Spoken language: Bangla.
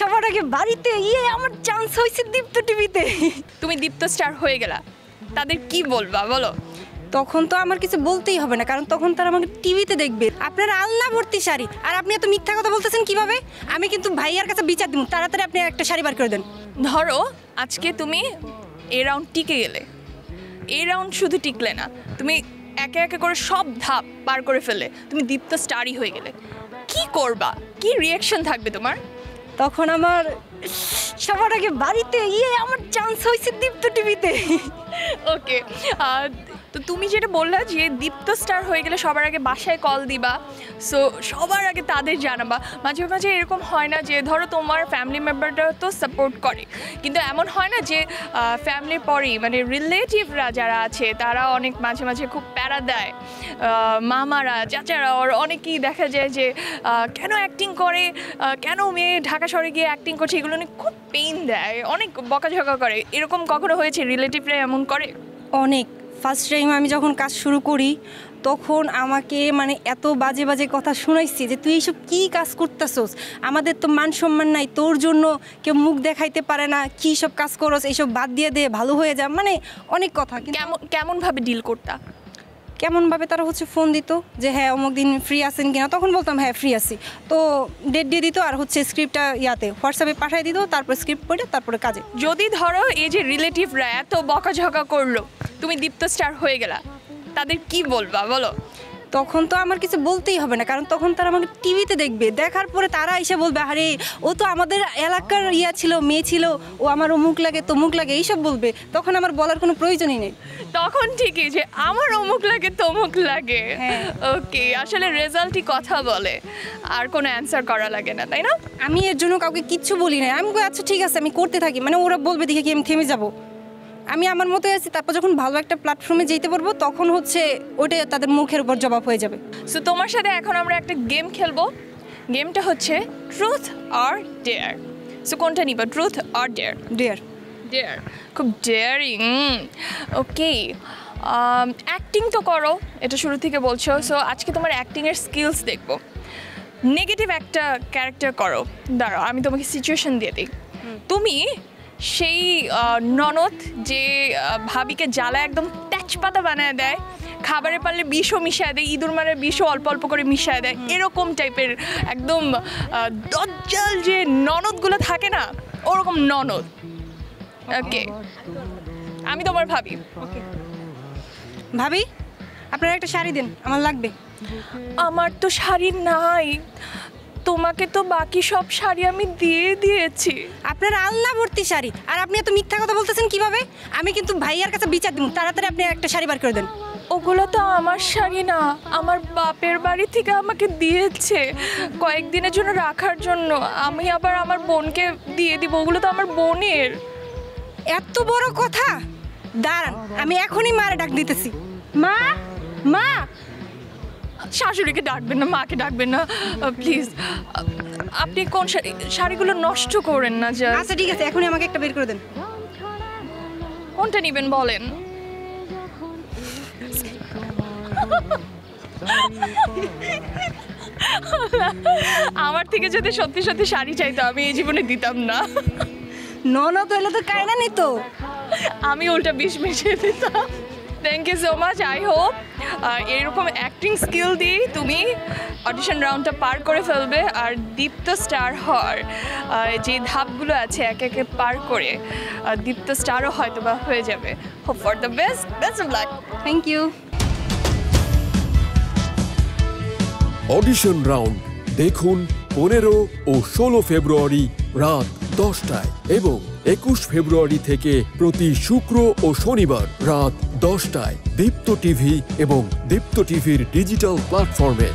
সবার আগে বাড়িতে আমার চান্স হয়েছে দীপ্ত টিভিতে। তুমি দীপ্ত স্টার হয়ে গেলা, তাদের কি বলবা বলো? তখন তো আমার কিছু বলতেই হবে না, কারণ তখন তারা আমাকে টিভিতে দেখবে। আপনার আলনা ভর্তি শাড়ি, আর আপনি এত মিথ্যা কথা বলতেছেন কিভাবে? আমি কিন্তু ভাইয়ার কাছে বিচার দিব, তাড়াতাড়ি আপনি একটা শাড়ি বার করে দেন। ধরো আজকে তুমি এই রাউন্ড টিকে গেলে, এই রাউন্ড শুধু টিকলে না, তুমি একে একে করে সব ধাপ পার করে ফেলে তুমি দীপ্ত স্টারই হয়ে গেলে, কি করবা? কি রিয়াকশন থাকবে তোমার? তখন আমার সবার আগে বাড়িতে আমার চান্স হয়েছে দীপ্ত টিভিতে। ওকে, তো তুমি যেটা বললা যে দীপ্ত স্টার হয়ে গেলে সবার আগে বাসায় কল দিবা, সো সবার আগে তাদের জানাবা। মাঝে মাঝে এরকম হয় না যে ধরো তোমার ফ্যামিলি মেম্বাররা তো সাপোর্ট করে, কিন্তু এমন হয় না যে ফ্যামিলির পরেই মানে রিলেটিভরা যারা আছে তারা অনেক মাঝে মাঝে খুব প্যারা দেয়, মামারা চাচারা ওর অনেকেই দেখা যায় যে কেন অ্যাক্টিং করে, কেন মেয়ে ঢাকা শহরে গিয়ে অ্যাক্টিং করছে, এগুলো অনেক খুব পেইন দেয়, অনেক বকাঝকা করে। এরকম কখনো হয়েছে রিলেটিভরা এমন করে? অনেক। ফার্স্ট টাইম আমি যখন কাজ শুরু করি তখন আমাকে মানে এত বাজে বাজে কথা শুনাইছি যে তুই এইসব কী কাজ করতেছস, আমাদের তো মান সম্মান নাই, তোর জন্য কেউ মুখ দেখাইতে পারে না, কী সব কাজ করস, এইসব বাদ দিয়ে দে, ভালো হয়ে যা, মানে অনেক কথা। কেমনভাবে ডিল করতা? কেমনভাবে তারা হচ্ছে ফোন দিত যে হ্যাঁ অমুক দিন ফ্রি আছেন কিনা, তখন বলতাম হ্যাঁ ফ্রি আছি, তো ডেট দিয়ে দিত, আর হচ্ছে স্ক্রিপ্টটা হোয়াটসঅ্যাপে পাঠিয়ে দিত, তারপরে স্ক্রিপ্ট পড়ে তারপরে কাজে। যদি ধরো এই যে রিলেটিভরা এত বকাঝকা করলো, তুমি দীপ্ত স্টার হয়ে গেলা, তাদের কি বলবা বলো? তখন তো আমার কিছু বলতেই হবে না, কারণ তখন তারা আমাকে টিভিতে দেখবে, দেখার পরে তারা এসে বলবে আরে ও তো আমাদের এলাকার ছিল, মেয়ে ছিল, ও আমার অমুক লাগে তমুক লাগে, এইসব বলবে। তখন আমার বলার কোনো প্রয়োজনই নেই। তখন ঠিকই যে আমার অমুক লাগে তমুক লাগে। ওকে, আসলে রেজাল্টই কথা বলে, আর কোনো অ্যান্সার করা লাগে না, তাই না? আমি এর জন্য কাউকে কিচ্ছু বলি না, আমি আচ্ছা ঠিক আছে আমি করতে থাকি, মানে ওরা বলবে দেখে কি আমি থেমে যাব? আমি আমার মতো আছি, তারপর যখন ভালো একটা প্ল্যাটফর্মে যেতে পারবো তখন হচ্ছে ওটা তাদের মুখের উপর জবাব হয়ে যাবে। সো তোমার সাথে এখন আমরা একটা গেম খেলবো, গেমটা হচ্ছে ট্রুথ অর ডেয়ার। সো কোনটা নিবা, truth or dare? Dare. Dare, খুব ডেয়ারিং। ওকে, অ্যাক্টিং তো করো, এটা শুরু থেকে বলছো, সো আজকে তোমার অ্যাক্টিংয়ের স্কিলস দেখবো। নেগেটিভ একটা ক্যারেক্টার করো, দাঁড়াও আমি তোমাকে সিচুয়েশন দিয়ে দিই। তুমি সেই ননদ যে ভাবিকে জ্বালা একদম তেজপাতা বানায় দেয়, খাবারে পারলে বিষও মিশায় দেয়, ইঁদুর মারে বিষও অল্প অল্প করে মিশায় দেয়, এরকম টাইপের একদম দজ্জাল যে ননদগুলো থাকে না, ওরকম ননদ। ওকে, আমি তোমার ভাবি। ভাবি আপনারা একটা শাড়ি দেন, আমার লাগবে। আমার তো শাড়ি নাই, তোমাকে তো বাকি সব শাড়ি আমি দিয়ে দিয়েছি। আপনার আলনা ভর্তি শাড়ি, আর আপনি এত মিথ্যা কথা বলতেছেন কিভাবে? আমি কিন্তু ভাইয়ার কাছে বিচার দিব, তাড়াতাড়ি আপনি একটা শাড়ি বার করে দেন। ওগুলো তো আমার শাড়ি না, আমার বাপের বাড়ি থেকে আমাকে দিয়েছে কয়েকদিনের জন্য রাখার জন্য, আমি আবার আমার বোনকে দিয়ে দিব, ওগুলো তো আমার বোনের। এত বড় কথা? দাঁড়ান আমি এখনই মারে ডাক দিতেছি। মা, মা। শাশুড়িকে ডাকবেন না, মাকে ডাকবেন না প্লিজ। আপনি কোন শাড়িগুলো নষ্ট করেন না যা। আচ্ছা ঠিক আছে, এখনই আমাকে একটা বের করে দেন। কোনটা নেবেন বলেন? আমার থেকে যদি সত্যি সত্যি শাড়ি চাইতো আমি এই জীবনে দিতাম না। ননদ হইলে তো কায়না নিত, আমি উল্টা বিষ মিশিয়ে দিতাম। Thank you so much. I hope এরকম অ্যাক্টিং স্কিল দিয়ে তুমি অডিশন রাউন্ডটা পার করে ফেলবে, আর দীপ্ত স্টার হওয়ার যে ধাপগুলো আছে একে একে পার করে দীপ্ত স্টারও হয়তো বা হয়ে যাবে। Hope for the best, best of luck. Thank you. Audition round দেখুন 15 ও 16 ফেব্রুয়ারি রাত 10টায় এবং 21 ফেব্রুয়ারি থেকে প্রতি শুক্র ও শনিবার রাত 10টায় দীপ্ত টিভি এবং দীপ্ত টিভির ডিজিটাল প্ল্যাটফর্মে।